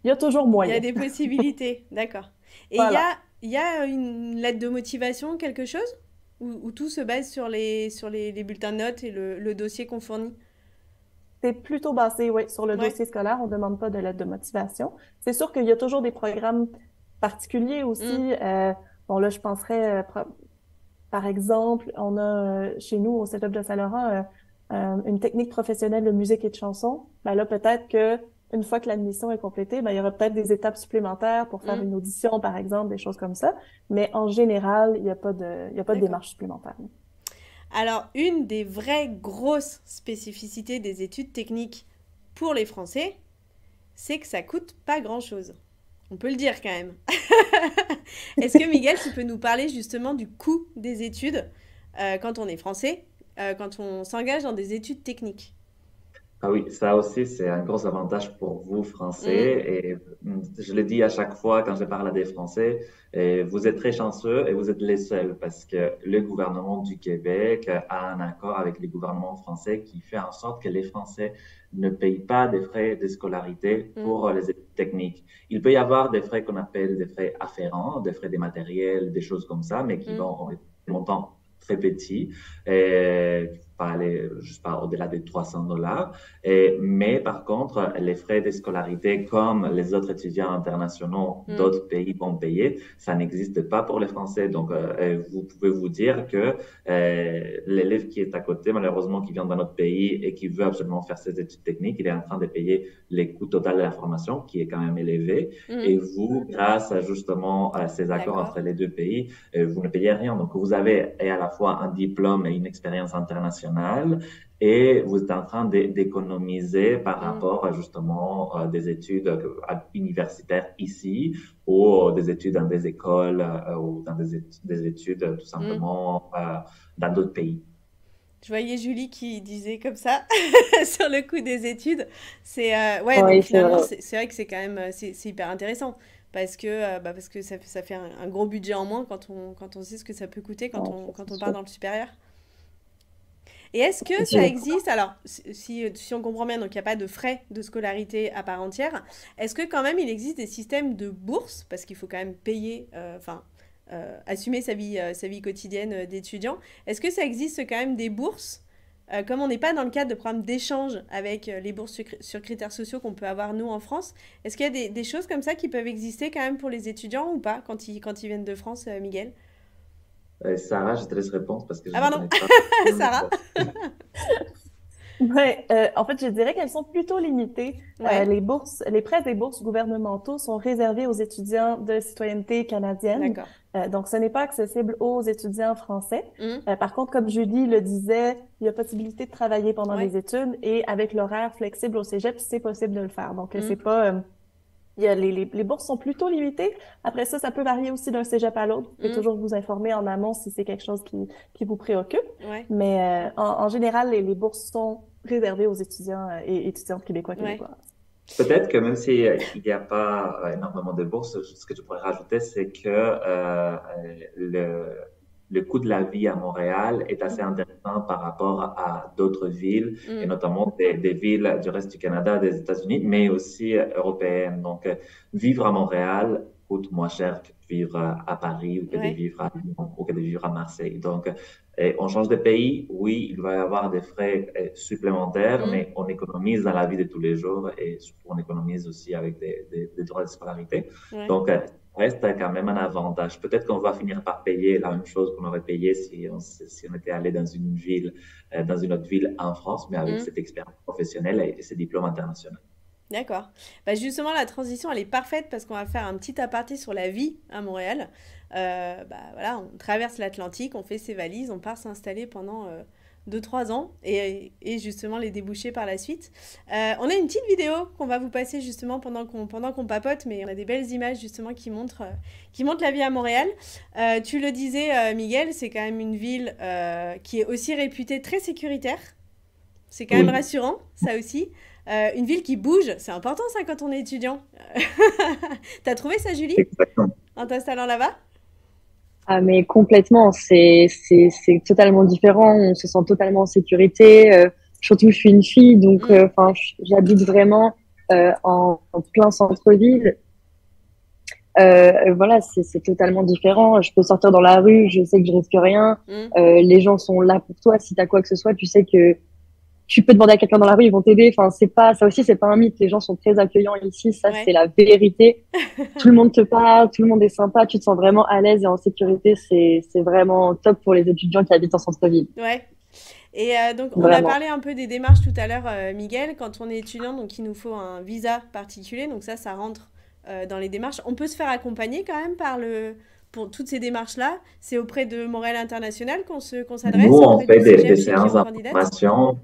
il y a toujours Il y a moyen. des possibilités, d'accord. Et Voilà. il y a une lettre de motivation, quelque chose? Ou tout se base sur les bulletins de notes et le dossier qu'on fournit? C'est plutôt basé, oui, sur le Ouais. dossier scolaire. On ne demande pas de lettre de motivation. C'est sûr qu'il y a toujours des programmes particuliers Mm. aussi. Bon, là, je penserais, par exemple, on a chez nous, au Cégep de Saint-Laurent, une technique professionnelle de musique et de chanson. Ben là, peut-être que une fois que l'admission est complétée, ben, il y aura peut-être des étapes supplémentaires pour faire Mm. une audition, par exemple, des choses comme ça. Mais en général, il n'y a pas il y a pas de D'accord. démarche supplémentaire. Alors, une des vraies grosses spécificités des études techniques pour les Français, c'est que ça coûte pas grand-chose. On peut le dire quand même. Est-ce que Miguel, tu peux nous parler justement du coût des études quand on est français, quand on s'engage dans des études techniques? Ah oui, ça aussi, c'est un gros avantage pour vous, Mm. Français. Et je le dis à chaque fois quand je parle à des Français, vous êtes très chanceux et vous êtes les seuls parce que le gouvernement du Québec a un accord avec le gouvernement français qui fait en sorte que les Français ne payent pas des frais de scolarité Mm. pour les études techniques. Il peut y avoir des frais qu'on appelle des frais afférents, des frais des matériels, des choses comme ça, mais qui Mm. vont être des montants très petits, et pas aller juste pas au-delà de $300. Mais par contre, les frais de scolarité, comme les autres étudiants internationaux Mm. d'autres pays vont payer, ça n'existe pas pour les Français. Donc, vous pouvez vous dire que l'élève qui est à côté, malheureusement, qui vient dans notre pays et qui veut absolument faire ses études techniques, il est en train de payer les coûts totaux de la formation, qui est quand même élevé. Mm. Et vous, grâce à justement à ces accords entre D'accord. les deux pays, vous ne payez rien. Donc, vous avez à la fois un diplôme et une expérience internationale et vous êtes en train d'économiser par Mm. rapport à justement des études universitaires ici ou des études dans des écoles ou dans des études tout Mm. simplement dans d'autres pays. Je voyais Julie qui disait comme ça sur le coût des études. Ouais, donc Oui, c'est finalement, vrai. c'est vrai que c'est quand même c'est hyper intéressant parce que ça fait un gros budget en moins quand on sait ce que ça peut coûter Ouais, ça, quand c'est on part sûr. dans le supérieur. Et est-ce que C'est ça sûr. existe, alors si on comprend bien, donc il n'y a pas de frais de scolarité à part entière, est-ce que quand même il existe des systèmes de bourse, parce qu'il faut quand même payer, assumer sa vie quotidienne d'étudiant, est-ce que ça existe quand même des bourses, comme on n'est pas dans le cadre de programmes d'échange avec les bourses sur critères sociaux qu'on peut avoir nous en France, est-ce qu'il y a des choses comme ça qui peuvent exister quand même pour les étudiants ou pas quand ils viennent de France, Miguel? Sarah, je te laisse répondre parce que je Ah ne pardon, connais pas. Sarah? Ouais, en fait, je dirais qu'elles sont plutôt limitées. Ouais, Les prêts des bourses gouvernementaux sont réservés aux étudiants de citoyenneté canadienne. d'accord. Donc, ce n'est pas accessible aux étudiants français. Hmm, Par contre, comme Julie le disait, il y a possibilité de travailler pendant ouais. les études et avec l'horaire flexible au cégep, c'est possible de le faire. Donc, Hmm, c'est pas, les bourses sont plutôt limitées. Après ça, ça peut varier aussi d'un cégep à l'autre. Vous pouvez hmm, toujours vous informer en amont si c'est quelque chose qui vous préoccupe. ouais, Mais en général, les bourses sont réservées aux étudiants et étudiantes québécois, ouais. québécoises. Peut-être que même s'il n'y a pas énormément de bourses, ce que je pourrais rajouter, c'est que le coût de la vie à Montréal est assez intéressant par rapport à d'autres villes, et notamment des villes du reste du Canada, des États-Unis, mais aussi européennes. Donc, vivre à Montréal coûte moins cher que de vivre à Paris ou que de Ouais. vivre à Lyon ou que de vivre à Marseille. Donc, on change de pays, oui, il va y avoir des frais supplémentaires, mais on économise dans la vie de tous les jours et surtout on économise aussi avec des droits de scolarité. Ouais. Donc, reste quand même un avantage. Peut-être qu'on va finir par payer la même chose qu'on aurait payé si on était allé dans une ville, dans une autre ville en France, mais avec cette expérience professionnelle et ces diplômes internationaux. D'accord. Bah justement, la transition, elle est parfaite parce qu'on va faire un petit aparté sur la vie à Montréal. Bah voilà, on traverse l'Atlantique, on fait ses valises, on part s'installer pendant 2-3 ans et justement les débouchés par la suite. On a une petite vidéo qu'on va vous passer justement pendant qu'on papote, mais on a des belles images justement qui montrent la vie à Montréal. Tu le disais, Miguel, c'est quand même une ville qui est aussi réputée très sécuritaire. C'est quand même Oui, rassurant, ça aussi. Une ville qui bouge, c'est important ça quand on est étudiant. T'as trouvé ça, Julie, exactement. en t'installant là-bas? Ah, mais complètement, c'est totalement différent. On se sent totalement en sécurité. Surtout, je suis une fille, donc Mm, enfin, j'habite vraiment en plein centre-ville. Voilà, c'est totalement différent. Je peux sortir dans la rue, je sais que je risque rien. mm, Les gens sont là pour toi. Si t'as quoi que ce soit, tu sais que tu peux demander à quelqu'un dans la rue, ils vont t'aider. Enfin, c'est pas, ça aussi, c'est pas un mythe. Les gens sont très accueillants ici. Ça, c'est ouais, la vérité. Tout le monde te parle, tout le monde est sympa. Tu te sens vraiment à l'aise et en sécurité. C'est vraiment top pour les étudiants qui habitent en centre-ville. ouais. Et donc, on a Vraiment. parlé un peu des démarches tout à l'heure, Miguel. Quand on est étudiant, donc il nous faut un visa particulier. Donc ça rentre dans les démarches. On peut se faire accompagner quand même pour toutes ces démarches-là. C'est auprès de Montréal International qu'on Nous, s'adresse, on auprès fait du des cégep chez qui séances on candidate. d'information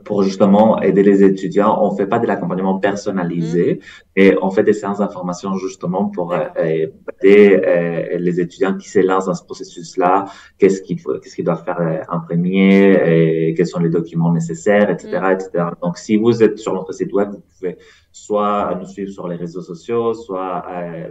pour justement aider les étudiants. On fait pas de l'accompagnement Hmm, personnalisé, mais on fait des séances d'information justement pour d'accord. aider les étudiants qui se lancent dans ce processus-là, qu'est-ce qu'ils doivent faire en premier, et quels sont les documents nécessaires, Hmm, etc., etc. Donc, si vous êtes sur notre site web, vous pouvez soit nous suivre sur les réseaux sociaux, soit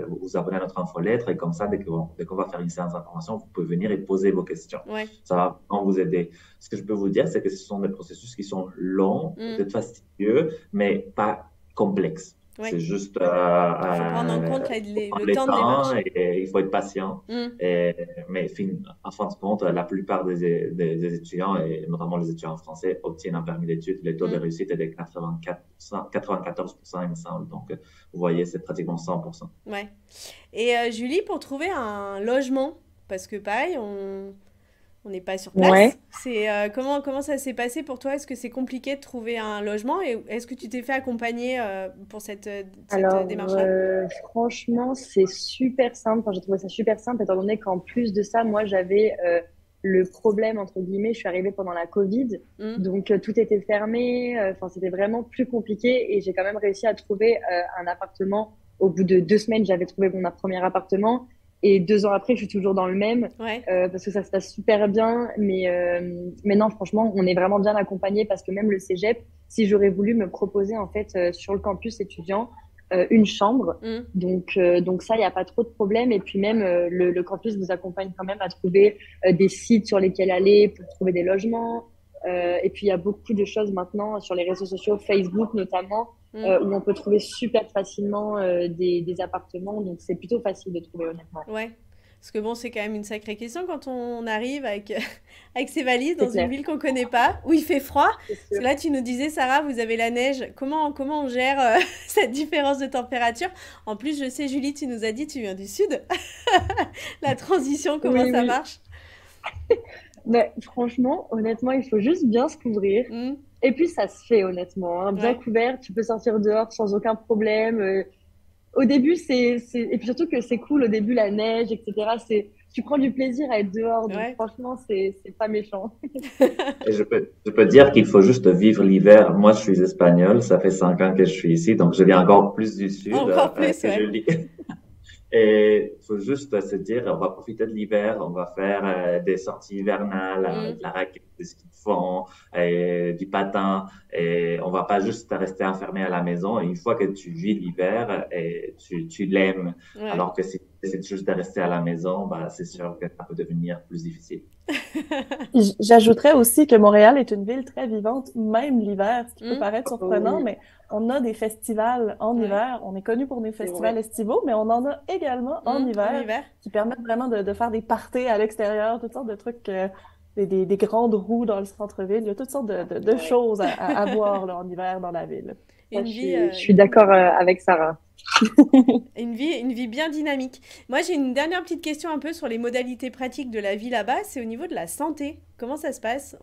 vous abonner à notre infolettre. Et comme ça, dès qu'on va faire une séance d'information, vous pouvez venir et poser vos questions. ouais. Ça va vraiment vous aider. Ce que je peux vous dire, c'est que ce sont des processus qui sont longs, Hmm, peut-être fastidieux, mais pas complexes. ouais. C'est juste Il faut prendre en compte prendre le le temps de temps démarche. et il faut être patient. Hmm, Mais en fin de compte, la plupart des étudiants, et notamment les étudiants français, obtiennent un permis d'études. Le taux de hmm, réussite est de 84%, 94%, il me semble. Donc, vous voyez, c'est pratiquement 100%. ouais. Et Julie, pour trouver un logement, parce que pareil, on n'est pas sur place. Ouais. C'est comment ça s'est passé pour toi? Est-ce que c'est compliqué de trouver un logement et est-ce que tu t'es fait accompagner pour cette Alors, démarche-là? franchement, c'est super simple. Enfin, j'ai trouvé ça super simple, étant donné qu'en plus de ça, moi, j'avais le problème, entre guillemets, je suis arrivée pendant la Covid. Hmm, Donc, tout était fermé. Enfin, c'était vraiment plus compliqué. Et j'ai quand même réussi à trouver un appartement. Au bout de 2 semaines, j'avais trouvé mon premier appartement. Et 2 ans après, je suis toujours dans le même ouais. parce que ça se passe super bien. Mais non, franchement, on est vraiment bien accompagné parce que même le cégep, si j'aurais voulu me proposer en fait sur le campus étudiant une chambre, Hmm, donc ça, il n'y a pas trop de problème. Et puis même le campus vous accompagne quand même à trouver des sites sur lesquels aller pour trouver des logements. Et puis il y a beaucoup de choses maintenant sur les réseaux sociaux, Facebook notamment, hmm, où on peut trouver super facilement des appartements. Donc c'est plutôt facile de trouver honnêtement. ouais. Parce que bon, c'est quand même une sacrée question quand on arrive avec, avec ses valises C'est dans une clair, ville qu'on connaît pas, où il fait froid. c'est Parce sûr. que là, tu nous disais, Sarah, vous avez la neige. Comment on gère cette différence de température? En plus, je sais, Julie, tu nous as dit, tu viens du sud. La transition, comment Oui, ça oui. marche? Mais franchement, honnêtement, il faut juste bien se couvrir. Hmm, Et puis ça se fait honnêtement, hein. Bien ouais, couvert, tu peux sortir dehors sans aucun problème. Au début, et puis surtout que c'est cool, au début, la neige, etc. Tu prends du plaisir à être dehors, donc ouais. franchement, c'est pas méchant. Et je peux dire qu'il faut juste vivre l'hiver. Moi, je suis espagnol, ça fait 5 ans que je suis ici, donc je viens encore plus du sud Encore plus, que ouais. Julie. Et il faut juste se dire, on va profiter de l'hiver, on va faire des sorties hivernales avec Hmm, la raquette, des skis de font du patin et on va pas juste rester enfermé à la maison. Et une fois que tu vis l'hiver, et tu l'aimes. Ouais. Alors que si tu décides juste de rester à la maison, bah, c'est sûr que ça peut devenir plus difficile. J'ajouterais aussi que Montréal est une ville très vivante, même l'hiver, ce qui peut paraître Oh surprenant, oui, mais on a des festivals en Ouais. hiver. On est connu pour nos c'est festivals vrai. estivaux, mais on en a également en En hiver hiver. qui permettent vraiment de faire des parties à l'extérieur, toutes sortes de trucs, des grandes roues dans le centre-ville. Il y a toutes sortes de Ouais. choses à voir là, en hiver dans la ville. Ça, Une je vie, suis, je suis d'accord avec Sarah. une vie bien dynamique. Moi, j'ai une dernière petite question un peu sur les modalités pratiques de la vie là-bas. C'est au niveau de la santé. Comment ça se passe?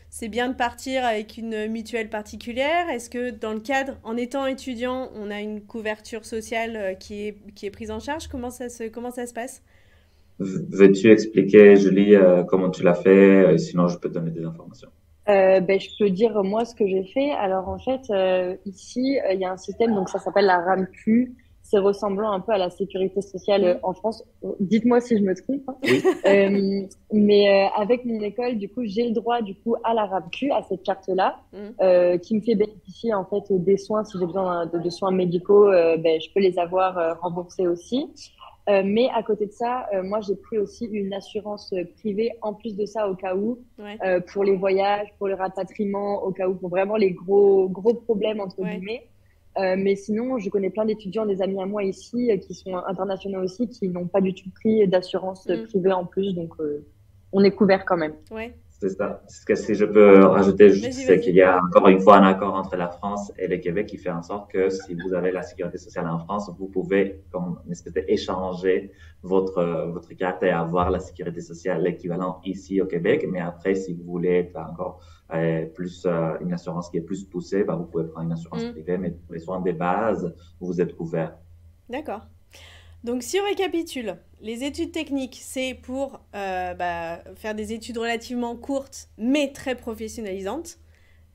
C'est bien de partir avec une mutuelle particulière? Est-ce que dans le cadre, en étant étudiant, on a une couverture sociale qui est prise en charge? Comment ça se passe? Veux-tu expliquer, Julie, comment tu l'as fait? Sinon, je peux te donner des informations. Ben, je peux dire moi ce que j'ai fait. Alors en fait, ici, il y a un système, donc ça s'appelle la RAMQ. C'est ressemblant un peu à la sécurité sociale Mm. en France. Dites-moi si je me trompe, hein. Oui, Mais avec mon école, du coup, j'ai le droit du coup à la RAMQ, à cette carte-là, Mm. qui me fait bénéficier en fait des soins. Si j'ai besoin de soins médicaux, ben, je peux les avoir remboursés aussi. Mais à côté de ça, moi, j'ai pris aussi une assurance privée en plus de ça au cas où, Ouais, pour les voyages, pour le rapatriement, au cas où, pour vraiment les gros problèmes, entre ouais. guillemets. Mais sinon, je connais plein d'étudiants, des amis à moi ici, qui sont internationaux aussi, qui n'ont pas du tout pris d'assurance Mm. privée en plus. Donc, on est couvert quand même. Ouais. c'est ça. Ce que si je peux rajouter juste, Vas-y, c'est qu'il vas-y. y a encore une fois un accord entre la France et le Québec qui fait en sorte que si vous avez la sécurité sociale en France, vous pouvez, comme une espèce échanger votre carte et avoir la sécurité sociale l'équivalent ici au Québec. Mais après, si vous voulez encore plus une assurance qui est plus poussée, bah, vous pouvez prendre une assurance Mm. privée, mais pour les soins des bases, vous êtes couvert. D'accord. Donc, si on récapitule, les études techniques, c'est pour faire des études relativement courtes, mais très professionnalisantes.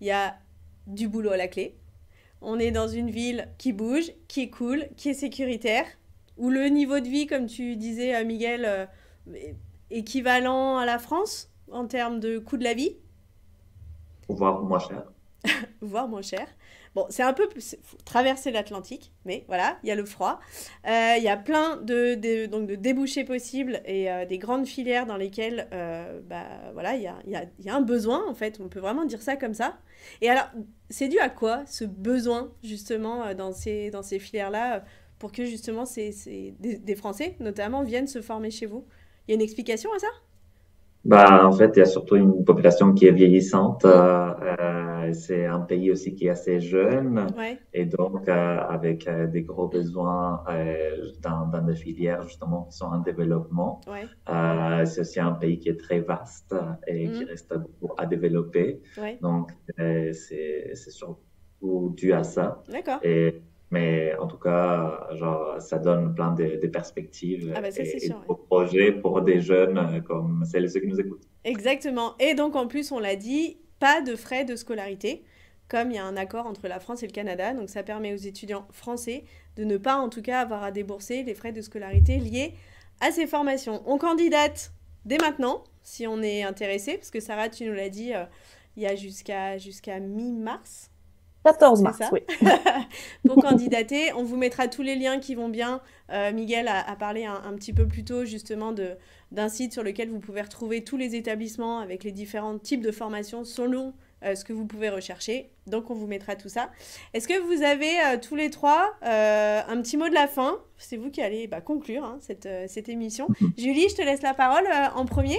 Il y a du boulot à la clé. On est dans une ville qui bouge, qui est cool, qui est sécuritaire, où le niveau de vie, comme tu disais, Miguel, est équivalent à la France en termes de coût de la vie, Voire moins cher. voire moins cher. Bon, c'est un peu faut traverser l'Atlantique, mais voilà, il y a le froid. Il y a plein donc de débouchés possibles et des grandes filières dans lesquelles voilà, il y a un besoin, en fait. On peut vraiment dire ça comme ça. Et alors, c'est dû à quoi, ce besoin, justement, dans ces filières-là, pour que, justement, des Français, notamment, viennent se former chez vous? Il y a une explication à ça? Bah, en fait, il y a surtout une population qui est vieillissante. Mm. C'est un pays aussi qui est assez jeune Ouais, et donc avec des gros besoins dans des filières justement qui sont en développement. ouais, C'est aussi un pays qui est très vaste et qui mm, reste beaucoup à développer. ouais, Donc, c'est surtout dû à ça. d'accord. Et, mais en tout cas, genre, ça donne plein de perspectives Ah bah ça, c'est et sûr, de ouais. beaux projets pour des jeunes comme celles et ceux qui nous écoutent. Exactement. Et donc, en plus, on l'a dit, pas de frais de scolarité, comme il y a un accord entre la France et le Canada. Donc, ça permet aux étudiants français de ne pas, en tout cas, avoir à débourser les frais de scolarité liés à ces formations. On candidate dès maintenant, si on est intéressé, parce que Sarah, tu nous l'as dit, il y a jusqu'à mi-mars. 14 C'est mars, ça. oui. Pour candidater, on vous mettra tous les liens qui vont bien. Miguel a parlé un petit peu plus tôt justement d'un site sur lequel vous pouvez retrouver tous les établissements avec les différents types de formations selon ce que vous pouvez rechercher. Donc on vous mettra tout ça. Est-ce que vous avez tous les trois un petit mot de la fin? C'est vous qui allez conclure hein, cette émission. Julie, je te laisse la parole en premier.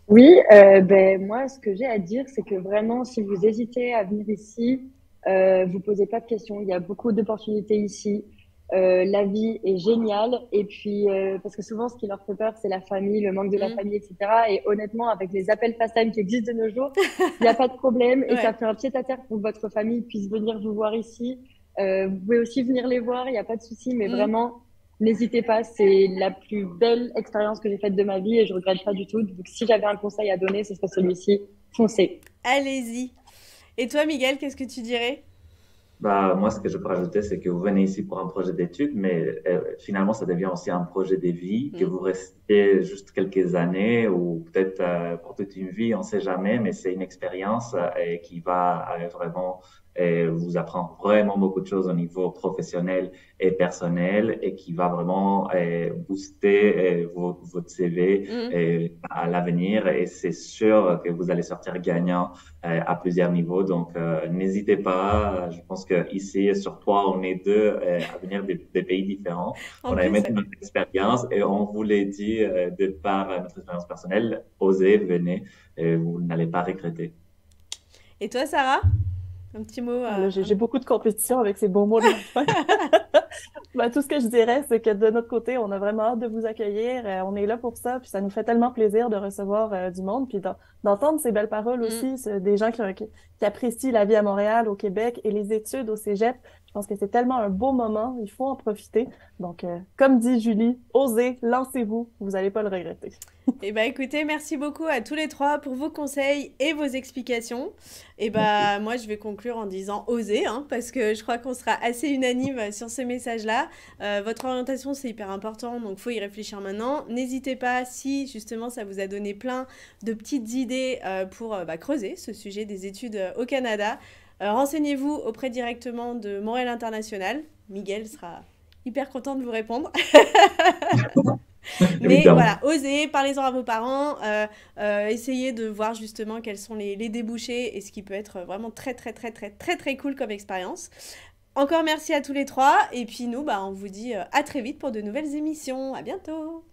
Oui, ben moi, ce que j'ai à dire, c'est que vraiment, si vous hésitez à venir ici, vous posez pas de questions. Il y a beaucoup d'opportunités ici. La vie est géniale. Et puis, parce que souvent, ce qui leur fait peur, c'est la famille, le manque de la Mm. famille, etc. Et honnêtement, avec les appels FaceTime qui existent de nos jours, il n'y a pas de problème. Et ça Ouais. fait un pied-à-terre pour que votre famille puisse venir vous voir ici. Vous pouvez aussi venir les voir, il n'y a pas de souci. Mais Mm. vraiment, n'hésitez pas, c'est la plus belle expérience que j'ai faite de ma vie et je regrette pas du tout. Donc, si j'avais un conseil à donner, ce serait celui-ci. Foncez. Allez-y. Et toi, Miguel, qu'est-ce que tu dirais? Bah, moi, ce que je peux rajouter, c'est que vous venez ici pour un projet d'études, mais finalement, ça devient aussi un projet de vie, que Mm. vous restez juste quelques années ou peut-être pour toute une vie, on ne sait jamais, mais c'est une expérience et qui va vraiment vous apprendre vraiment beaucoup de choses au niveau professionnel et personnel et qui va vraiment booster votre CV Mm. à l'avenir. Et c'est sûr que vous allez sortir gagnant à plusieurs niveaux. Donc, n'hésitez pas. Je pense que ici, sur toi, on est deux à venir des pays différents. En On a plus, aimé ouais. notre expérience et on vous l'a dit de par notre expérience personnelle, osez, venez, et vous n'allez pas regretter. Et toi, Sarah? Un petit mot. Ah, là, j'ai beaucoup de compétition avec ces beaux mots de la fin. Ben, tout ce que je dirais, c'est que de notre côté, on a vraiment hâte de vous accueillir. On est là pour ça, puis ça nous fait tellement plaisir de recevoir du monde, puis d'entendre ces belles paroles Mm. aussi, des gens qui apprécient la vie à Montréal, au Québec et les études au Cégep. Je pense que c'est tellement un beau moment, il faut en profiter. Donc, comme dit Julie, osez, lancez-vous, vous n'allez pas le regretter. Eh ben écoutez, merci beaucoup à tous les trois pour vos conseils et vos explications. Et Merci. ben moi je vais conclure en disant osez, hein, parce que je crois qu'on sera assez unanime sur ce message-là. Votre orientation c'est hyper important, donc faut y réfléchir maintenant. N'hésitez pas si justement ça vous a donné plein de petites idées pour creuser ce sujet des études au Canada. Renseignez-vous auprès directement de Montréal International. Miguel sera hyper content de vous répondre. Mais Évidemment. voilà, osez, parlez-en à vos parents, essayez de voir justement quels sont les débouchés et ce qui peut être vraiment très très très très très très cool comme expérience. Encore merci à tous les trois et puis nous, on vous dit à très vite pour de nouvelles émissions. À bientôt.